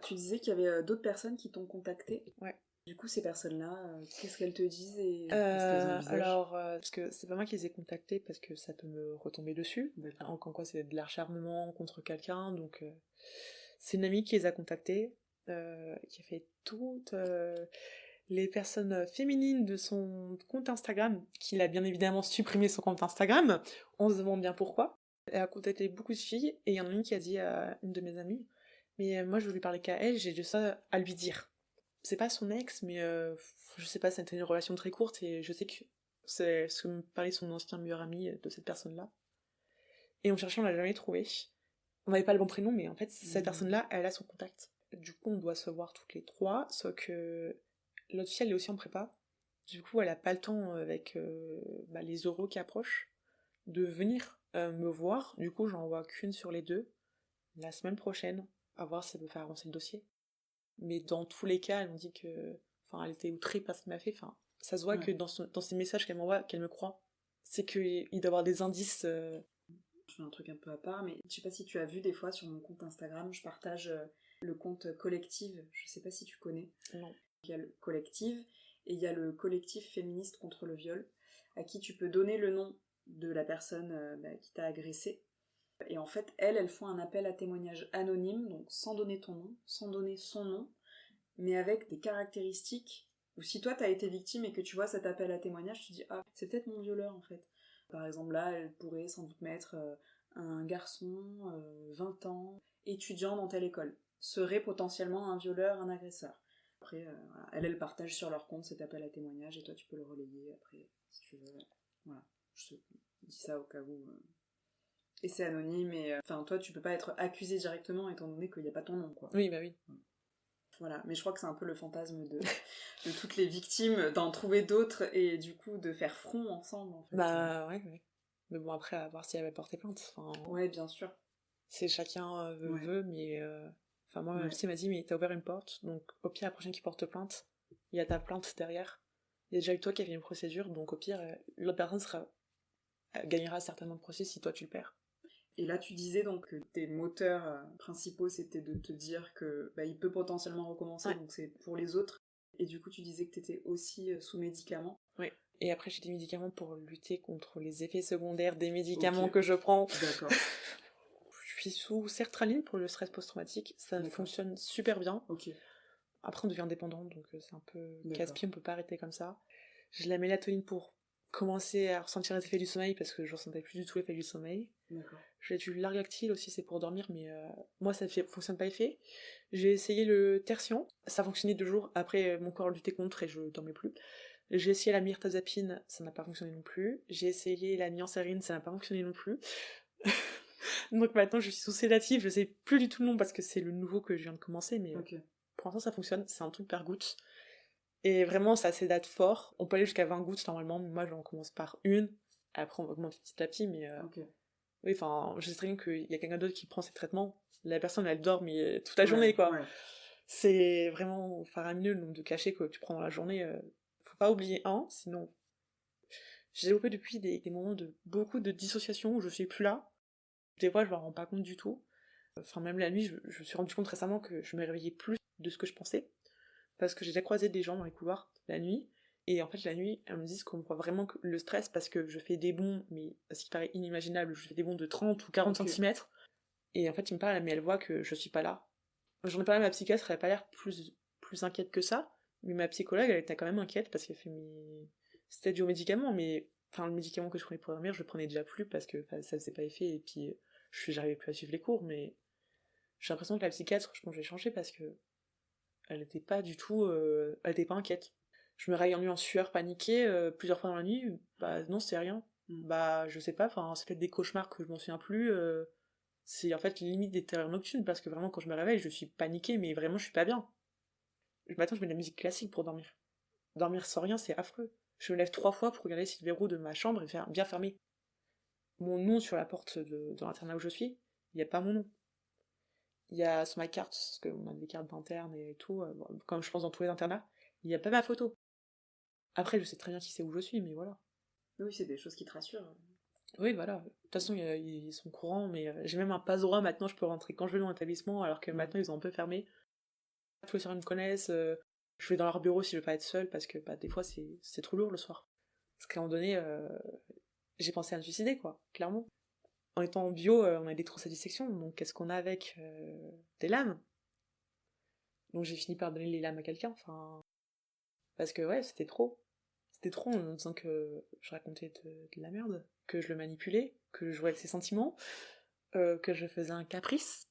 Tu disais qu'il y avait d'autres personnes qui t'ont contacté. Ouais. Du coup, ces personnes-là, qu'est-ce qu'elles te disent et qu'est-ce qu'elles envisagent? Alors, parce que c'est pas moi qui les ai contactées parce que ça peut me retomber dessus. En quoi c'est de l'acharnement contre quelqu'un, donc c'est une amie qui les a contactées, qui a fait toutes les personnes féminines de son compte Instagram, qu'il a bien évidemment supprimé son compte Instagram. On se demande bien pourquoi. Elle a contacté beaucoup de filles et il y en a une qui a dit à une de mes amies, mais moi je veux lui parler qu'à elle, j'ai juste ça à lui dire. C'est pas son ex, mais je sais pas, c'était une relation très courte et je sais que c'est ce que me parlait son ancien meilleur ami de cette personne-là. Et on cherchait, on l'a jamais trouvé. On n'avait pas le bon prénom, mais en fait, cette personne-là, elle a son contact. Du coup, on doit se voir toutes les trois, sauf que l'autre fille, elle est aussi en prépa. Du coup, elle a pas le temps, avec les euros qui approchent, de venir me voir. Du coup, j'en vois qu'une sur les deux, la semaine prochaine, à voir si ça peut faire avancer le dossier. Mais dans tous les cas, elle m'a dit que... Enfin, elle était outrée par ce qu'il m'a fait. Enfin, ça se voit que dans ces messages qu'elle m'envoie, qu'elle me croit. C'est qu'il doit y avoir des indices... Je fais un truc un peu à part, mais je sais pas si tu as vu des fois sur mon compte Instagram, je partage le compte Collective. Je sais pas si tu connais. Non. Il y a le Collective et il y a le collectif féministe contre le viol, à qui tu peux donner le nom de la personne qui t'a agressé. Et en fait, elles font un appel à témoignage anonyme, donc sans donner ton nom, sans donner son nom, mais avec des caractéristiques où si toi t'as été victime et que tu vois cet appel à témoignage, tu dis ah, c'est peut-être mon violeur en fait. Par exemple là, elle pourrait sans doute mettre un garçon, 20 ans, étudiant dans telle école, serait potentiellement un violeur, un agresseur. après, voilà. Elle partage sur leur compte cet appel à témoignage et toi tu peux le relayer après si tu veux. Voilà, je te dis ça au cas où. Et c'est anonyme et enfin toi tu peux pas être accusé directement étant donné qu'il n'y a pas ton nom quoi. Oui, bah oui. Voilà, mais je crois que c'est un peu le fantasme de toutes les victimes d'en trouver d'autres et du coup de faire front ensemble en fait. Bah ouais. Mais bon, après, à voir si elle va porter plainte. Enfin, ouais, bien sûr. C'est chacun veut, mais... Enfin, moi, elle m'a dit, mais t'as ouvert une porte, donc au pire, la prochaine qui porte plainte, il y a ta plainte derrière. Il y a déjà eu toi qui as fait une procédure, donc au pire, l'autre personne gagnera certainement le procès si toi tu le perds. Et là, tu disais donc que tes moteurs principaux, c'était de te dire que il peut potentiellement recommencer, donc c'est pour les autres. Et du coup, tu disais que t'étais aussi sous médicaments. Oui. Et après, j'ai des médicaments pour lutter contre les effets secondaires des médicaments que je prends. D'accord. Je suis sous sertraline pour le stress post-traumatique. Ça fonctionne super bien. Ok. Après, on devient dépendant, donc c'est un peu casse-pied, on peut pas arrêter comme ça. J'ai la mélatonine pour commencer à ressentir les effets du sommeil, parce que je ressentais plus du tout l'effet du sommeil. D'accord. J'ai du Largactil aussi, c'est pour dormir, mais moi ça fonctionne pas effet. J'ai essayé le Tertian, ça fonctionnait 2 jours, après mon corps luttait contre et je dormais plus. J'ai essayé la mirtazapine, ça n'a pas fonctionné non plus. J'ai essayé la niansérine, ça n'a pas fonctionné non plus. Donc maintenant je suis sous sédatif, je sais plus du tout le nom parce que c'est le nouveau que je viens de commencer, mais pour l'instant ça fonctionne, c'est un truc par goutte. Et vraiment ça sédate fort, on peut aller jusqu'à 20 gouttes normalement, mais moi j'en commence par une, après on augmente petit à petit, mais... Oui, enfin, je sais très bien qu'il y a quelqu'un d'autre qui prend ces traitements, la personne elle dort mais toute la journée quoi. C'est vraiment faramineux le nombre de cachets que tu prends dans la journée, faut pas oublier sinon... J'ai développé depuis des moments de beaucoup de dissociation où je suis plus là. Des fois je me rends pas compte du tout. Enfin même la nuit, je me suis rendu compte récemment que je me réveillais plus de ce que je pensais. Parce que j'ai déjà croisé des gens dans les couloirs la nuit, et en fait la nuit, elles me disent qu'on voit vraiment que le stress parce que je fais des bonds, mais ce qui paraît inimaginable, je fais des bonds de 30 ou 40 cm, et en fait ils me parlent, mais elles voient que je suis pas là. J'en ai parlé à ma psychiatre, elle a pas l'air plus inquiète que ça, mais ma psychologue elle était quand même inquiète parce qu'elle fait c'était dû au médicament, mais enfin le médicament que je prenais pour dormir, je le prenais déjà plus parce que ça faisait pas effet, et puis j'arrivais plus à suivre les cours, mais j'ai l'impression que la psychiatre, je pense que j'ai changé parce que elle était pas du tout... elle était pas inquiète. Je me réveille en sueur, paniquée, plusieurs fois dans la nuit, bah non, c'est rien. Bah, je sais pas, enfin, c'est peut-être des cauchemars que je m'en souviens plus, c'est en fait limite des terreurs nocturnes, parce que vraiment, quand je me réveille, je suis paniquée, mais vraiment, je suis pas bien. Le matin, je mets de la musique classique pour dormir. Dormir sans rien, c'est affreux. Je me lève 3 fois pour regarder si le verrou de ma chambre est bien fermé. Mon nom sur la porte de l'internat où je suis, il n'y a pas mon nom. Il y a sur ma carte, parce qu'on a des cartes d'interne et tout, comme je pense dans tous les internats, il n'y a pas ma photo. Après, je sais très bien qui c'est où je suis, mais voilà. Oui, c'est des choses qui te rassurent. Oui, voilà. De toute façon, ils sont courants, mais j'ai même un passe-droit maintenant, je peux rentrer quand je veux dans l'établissement, alors que maintenant ils ont un peu fermé. Tous les soirs, ils me connaissent, je vais dans leur bureau si je veux pas être seule, parce que des fois, c'est trop lourd le soir. Parce qu'à un moment donné, j'ai pensé à me suicider, quoi, clairement. En étant en bio, on a des trousses à dissection, donc qu'est-ce qu'on a avec des lames? Donc j'ai fini par donner les lames à quelqu'un, enfin... Parce que ouais, c'était trop. C'était trop en disant que je racontais de la merde, que je le manipulais, que je jouais avec ses sentiments, que je faisais un caprice.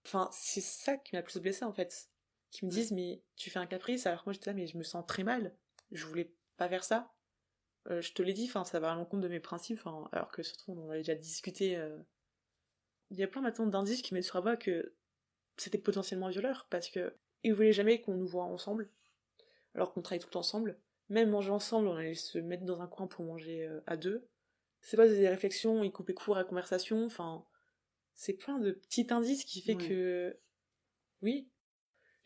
Enfin, c'est ça qui m'a le plus blessée en fait. Qui me disent, mais tu fais un caprice, alors que moi j'étais là, mais je me sens très mal. Je voulais pas faire ça. Je te l'ai dit, enfin, ça va à l'encontre de mes principes, alors que surtout on en avait déjà discuté. Il y a plein maintenant d'indices qui mettent sur la voie que c'était potentiellement un violeur, parce que ils voulaient jamais qu'on nous voit ensemble, alors qu'on travaille tout ensemble. Même manger ensemble, on allait se mettre dans un coin pour manger à deux. C'est pas des réflexions, ils coupaient court à la conversation, enfin... C'est plein de petits indices qui fait que... Oui.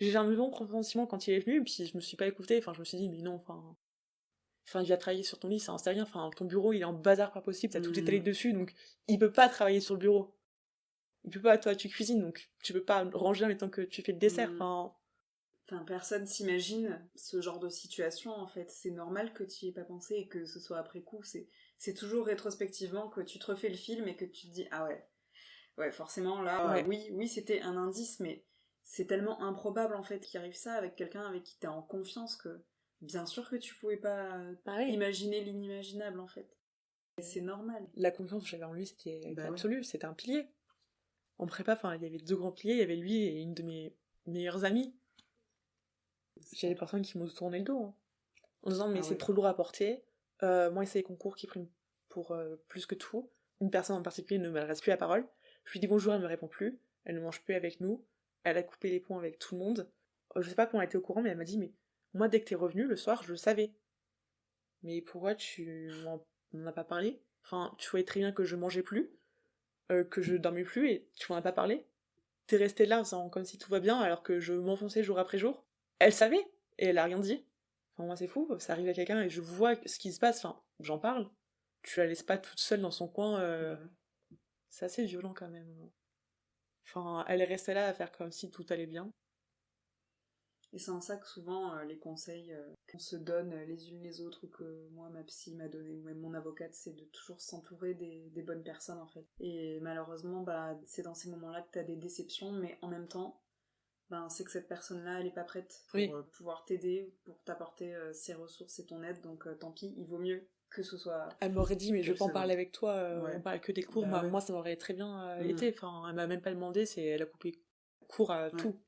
J'ai un bon pressentiment quand il est venu, puis je me suis pas écoutée, enfin je me suis dit, mais non, enfin... Enfin, il va travailler sur ton lit, ça en sait rien, enfin, ton bureau, il est en bazar pas possible, t'as tout étalé dessus, donc il peut pas travailler sur le bureau. Il peut pas, toi, tu cuisines, donc tu peux pas ranger en même temps que tu fais le dessert, enfin... Enfin, personne s'imagine ce genre de situation, en fait. C'est normal que tu y aies pas pensé et que ce soit après coup. C'est toujours rétrospectivement que tu te refais le film et que tu te dis, ah ouais, forcément, là, oui, c'était un indice, mais c'est tellement improbable, en fait, qu'il arrive ça avec quelqu'un avec qui t'es en confiance que bien sûr que tu pouvais pas imaginer l'inimaginable, en fait. Et c'est normal. La confiance que j'avais en lui, c'était absolue, c'était un pilier. En prépa, enfin, il y avait 2 grands piliers, il y avait lui et une de mes meilleures amies. J'ai des personnes qui m'ont tourné le dos, hein, en disant mais Ah c'est ouais. trop lourd à porter, moi c'est les concours qui priment pour plus que tout. Une personne en particulier ne m'adresse plus la parole. Je lui dis bonjour, elle me répond plus, elle ne mange plus avec nous, elle a coupé les ponts avec tout le monde. Je sais pas comment elle était au courant, mais elle m'a dit mais moi dès que t'es revenu le soir, je le savais. Mais pourquoi tu m'en as pas parlé? Enfin, tu voyais très bien que je mangeais plus, que je dormais plus et tu m'en as pas parlé. T'es resté là en faisant comme si tout va bien alors que je m'enfonçais jour après jour. Elle savait et elle a rien dit. Enfin, moi c'est fou, ça arrive à quelqu'un et je vois ce qui se passe, enfin, j'en parle. Tu la laisses pas toute seule dans son coin, Ouais. c'est assez violent quand même. Enfin, elle est restée là à faire comme si tout allait bien. Et c'est en ça que souvent les conseils qu'on se donne les unes les autres, ou que moi ma psy m'a donné, ou même mon avocate, c'est de toujours s'entourer des bonnes personnes en fait. Et malheureusement, bah, c'est dans ces moments-là que t'as des déceptions, mais en même temps, ben, c'est que cette personne-là, elle est pas prête pour Oui. pouvoir t'aider, pour t'apporter ses ressources et ton aide, donc tant pis, il vaut mieux que ce soit Elle m'aurait dit, mais je elle veux pas en seule. parler avec toi, Ouais. on parle que des cours. Bah ouais. Moi, ça m'aurait très bien Mhm. été. Enfin, elle m'a même pas demandé, elle a coupé court à Ouais. tout.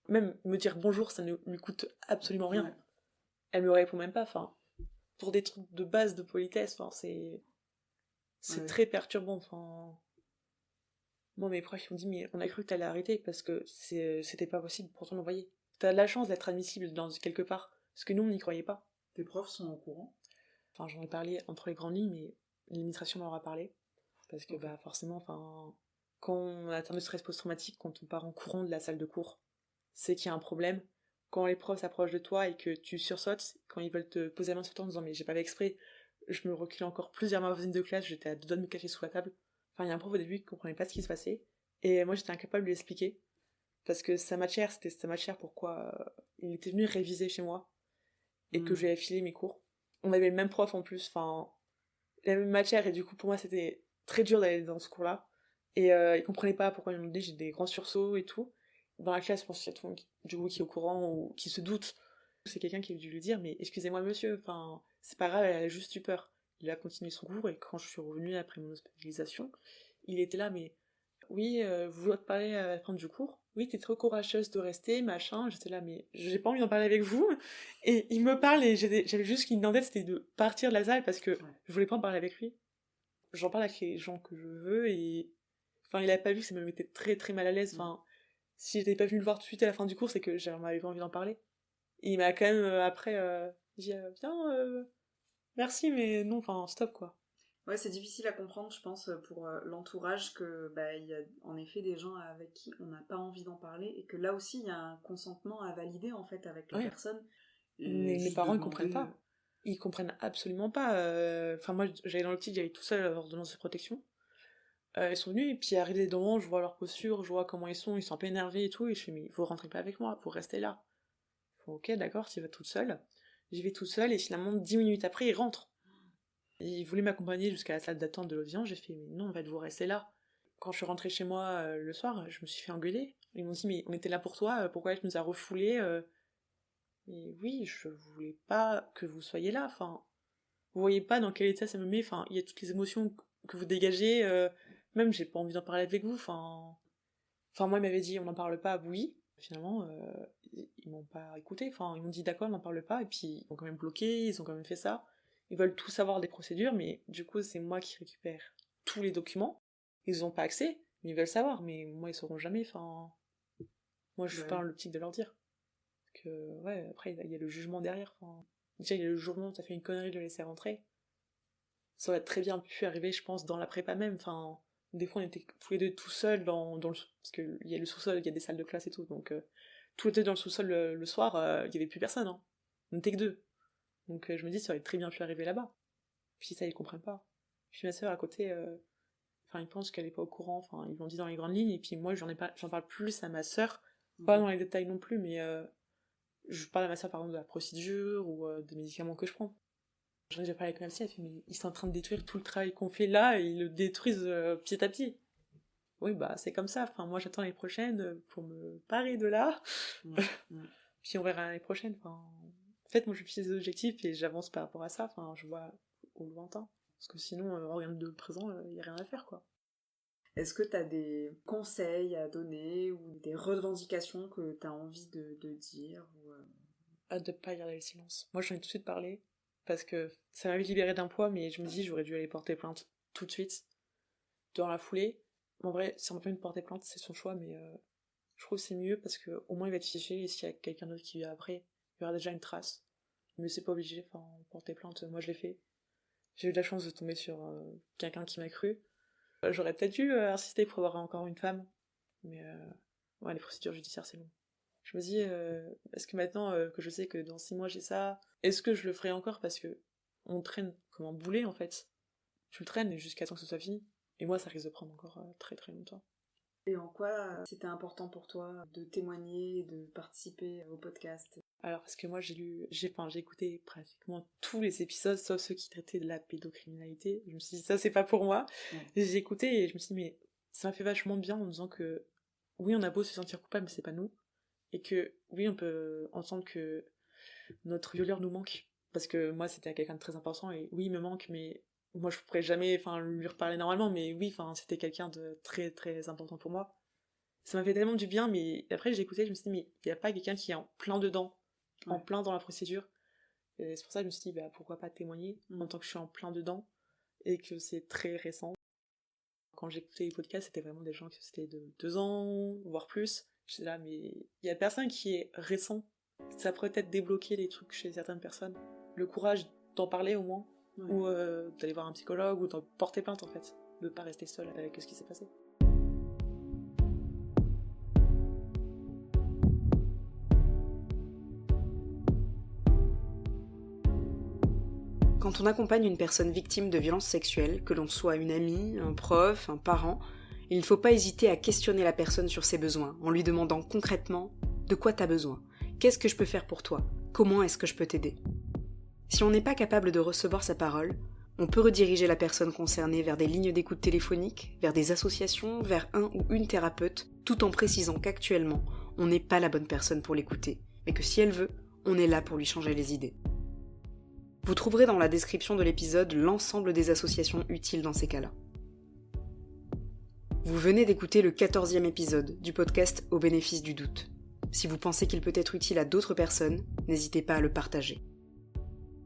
Même me dire bonjour, ça ne lui coûte absolument rien. Ouais. Elle me répond même pas, enfin, pour des trucs de base de politesse, enfin, c'est Ouais. très perturbant, enfin. Moi, mes profs m'ont dit, mais on a cru que t'allais arrêter parce que c'était pas possible pour toi d'envoyer. T'as de la chance d'être admissible dans quelque part, parce que nous, on n'y croyait pas. Tes profs sont au courant? Enfin, j'en ai parlé entre les grandes lignes, mais l'administration m'en aura parlé. Parce que, Ok. bah, forcément, enfin, quand on atteint le stress post-traumatique, quand on part en courant de la salle de cours, c'est qu'il y a un problème. Quand les profs s'approchent de toi et que tu sursautes, quand ils veulent te poser la main sur toi en disant mais j'ai pas fait exprès, je me recule encore plus vers ma voisine de classe, j'étais à deux doigts de me cacher sous la table. Enfin, il y a un prof au début qui comprenait pas ce qui se passait. Et moi j'étais incapable de lui expliquer. Parce que sa matière, c'était sa matière pourquoi il était venu réviser chez moi et que je lui avais filé mes cours. On avait le même prof en plus, enfin, la même matière, et du coup pour moi c'était très dur d'aller dans ce cours-là. Et il comprenait pas pourquoi il me dit j'ai des grands sursauts et tout. Dans la classe, je pense qu'il y a tout le monde du coup, qui est au courant ou qui se doute. C'est quelqu'un qui a dû lui dire mais excusez-moi monsieur, enfin c'est pas grave, elle a juste eu peur. Il a continué son cours et quand je suis revenue après mon hospitalisation, il était là mais oui, vous voulez parler à la fin du cours? Oui, t'es trop courageuse de rester, machin. J'étais là, mais j'ai pas envie d'en parler avec vous. Et il me parle et j'avais juste qu'une idée en tête, c'était de partir de la salle parce que Ouais. je voulais pas en parler avec lui. J'en parle avec les gens que je veux et... Enfin, il a pas vu que ça me mettait très très mal à l'aise. Enfin, si j'étais pas venu le voir tout de suite à la fin du cours, c'est que j'avais pas envie d'en parler. Et il m'a quand même, après, dit, viens, merci, mais non, enfin, stop, quoi. Ouais, c'est difficile à comprendre, je pense, pour l'entourage, que bah, il y a en effet des gens avec qui on n'a pas envie d'en parler, et que là aussi il y a un consentement à valider en fait avec la Ouais. personne. Mes Juste de parents, ils comprennent demander. pas. Ils comprennent absolument pas. Enfin, moi, j'allais dans l'optique, j'allais tout seul à l'ordonnance de protection. Ils sont venus, et puis arrivés dedans, je vois leur posture, je vois comment ils sont un peu énervés et tout, et je fais, mais vous rentrez pas avec moi, vous restez là. Ils font, ok, d'accord, tu vas toute seule. J'y vais toute seule, et finalement, 10 minutes après, ils rentrent. Ils voulaient m'accompagner jusqu'à la salle d'attente de l'audience, j'ai fait, mais non, en fait, vous restez là. Quand je suis rentrée chez moi le soir, je me suis fait engueuler. Ils m'ont dit, mais on était là pour toi, pourquoi tu nous as refoulés mais oui, je voulais pas que vous soyez là, enfin, vous voyez pas dans quel état ça me met, enfin, il y a toutes les émotions que vous dégagez, même j'ai pas envie d'en parler avec vous, enfin, moi, ils m'avaient dit, on n'en parle pas, oui, finalement, ils m'ont pas écouté, enfin, ils m'ont dit, d'accord, on n'en parle pas, et puis, ils ont quand même bloqué, ils ont quand même fait ça, ils veulent tout savoir des procédures, mais du coup, c'est moi qui récupère tous les documents, ils ont pas accès, mais ils veulent savoir, mais moi, ils sauront jamais, enfin, moi, je suis Bah pas oui. dans l'optique de leur dire. Que, ouais, après, il y a le jugement derrière. Enfin, déjà, il y a le jugement, t'as fait une connerie de le laisser rentrer. Ça aurait très bien pu arriver, je pense, dans la prépa même. Enfin, des fois, on était tous les deux tout seuls dans le... Parce qu'il y a le sous-sol, il y a des salles de classe et tout. Donc, tous les deux dans le sous-sol le soir, il y avait plus personne. Hein. On était que deux. Donc, je me dis, ça aurait très bien pu arriver là-bas. Puis ça, ils comprennent pas. Puis ma soeur à côté, enfin, ils pensent qu'elle est pas au courant. Enfin, ils l'ont dit dans les grandes lignes. Et puis moi, j'en parle plus à ma soeur. Pas dans les détails non plus, mais je parle à ma soeur par exemple de la procédure ou des médicaments que je prends. J'en ai déjà parlé avec ma psy, elle fait mais ils sont en train de détruire tout le travail qu'on fait là et ils le détruisent petit à petit. Oui bah c'est comme ça, enfin moi j'attends l'année prochaine pour me parer de là, puis on verra l'année prochaine. Enfin, en fait moi je fixe des objectifs et j'avance par rapport à ça, enfin je vois au lointain. Parce que sinon, regarde de présent, il n'y a rien à faire quoi. Est-ce que tu as des conseils à donner, ou des revendications que tu as envie de dire, ou de pas garder le silence. Moi, j'en ai tout de suite parlé, parce que ça m'avait libéré d'un poids, mais je me dis, j'aurais dû aller porter plainte tout de suite, dans la foulée. En vrai, si on a pas envie de porter plainte, c'est son choix, mais je trouve que c'est mieux, parce que au moins il va être fiché, et s'il y a quelqu'un d'autre qui vient après, il y aura déjà une trace. Mais c'est pas obligé, enfin, porter plainte, moi je l'ai fait. J'ai eu de la chance de tomber sur quelqu'un qui m'a cru. J'aurais peut-être dû insister pour avoir encore une femme, mais ouais, les procédures judiciaires c'est long. Je me dis, est-ce que maintenant que je sais que dans 6 mois j'ai ça, est-ce que je le ferai encore, parce que on traîne comme un boulet en fait. Tu le traînes jusqu'à temps que ce soit fini. Et moi ça risque de prendre encore très très longtemps. Et en quoi c'était important pour toi de témoigner, de participer au podcast? Alors parce que moi j'ai écouté pratiquement tous les épisodes sauf ceux qui traitaient de la pédocriminalité. Je me suis dit ça c'est pas pour moi. Ouais. J'ai écouté et je me suis dit mais ça m'a fait vachement de bien en me disant que oui on a beau se sentir coupable mais c'est pas nous. Et que oui on peut entendre que notre violeur nous manque. Parce que moi c'était quelqu'un de très important et oui il me manque mais moi je pourrais jamais lui reparler normalement mais oui c'était quelqu'un de très très important pour moi. Ça m'a fait tellement du bien mais après j'ai écouté je me suis dit mais il y a pas quelqu'un qui est en plein dedans. En plein dans la procédure. Et c'est pour ça que je me suis dit, bah, pourquoi pas témoigner en tant que je suis en plein dedans et que c'est très récent. Quand j'écoutais les podcasts, c'était vraiment des gens qui c'était de 2 ans, voire plus. J'étais là, mais il y a personne qui est récent. Ça pourrait peut-être débloquer les trucs chez certaines personnes. Le courage d'en parler au moins, ou d'aller voir un psychologue, ou d'en porter plainte en fait. De pas rester seul avec ce qui s'est passé. Quand on accompagne une personne victime de violences sexuelles, que l'on soit une amie, un prof, un parent, il ne faut pas hésiter à questionner la personne sur ses besoins, en lui demandant concrètement « De quoi t'as besoin ? Qu'est-ce que je peux faire pour toi ? Comment est-ce que je peux t'aider ?» Si on n'est pas capable de recevoir sa parole, on peut rediriger la personne concernée vers des lignes d'écoute téléphoniques, vers des associations, vers un ou une thérapeute, tout en précisant qu'actuellement, on n'est pas la bonne personne pour l'écouter, mais que si elle veut, on est là pour lui changer les idées. Vous trouverez dans la description de l'épisode l'ensemble des associations utiles dans ces cas-là. Vous venez d'écouter le 14e épisode du podcast Au bénéfice du doute. Si vous pensez qu'il peut être utile à d'autres personnes, n'hésitez pas à le partager.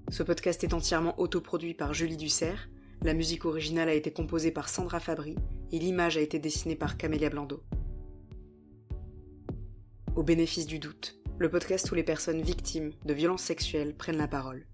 Ce podcast est entièrement autoproduit par Julie Dussert, la musique originale a été composée par Sandra Fabry et l'image a été dessinée par Camélia Blando. Au bénéfice du doute, le podcast où les personnes victimes de violences sexuelles prennent la parole.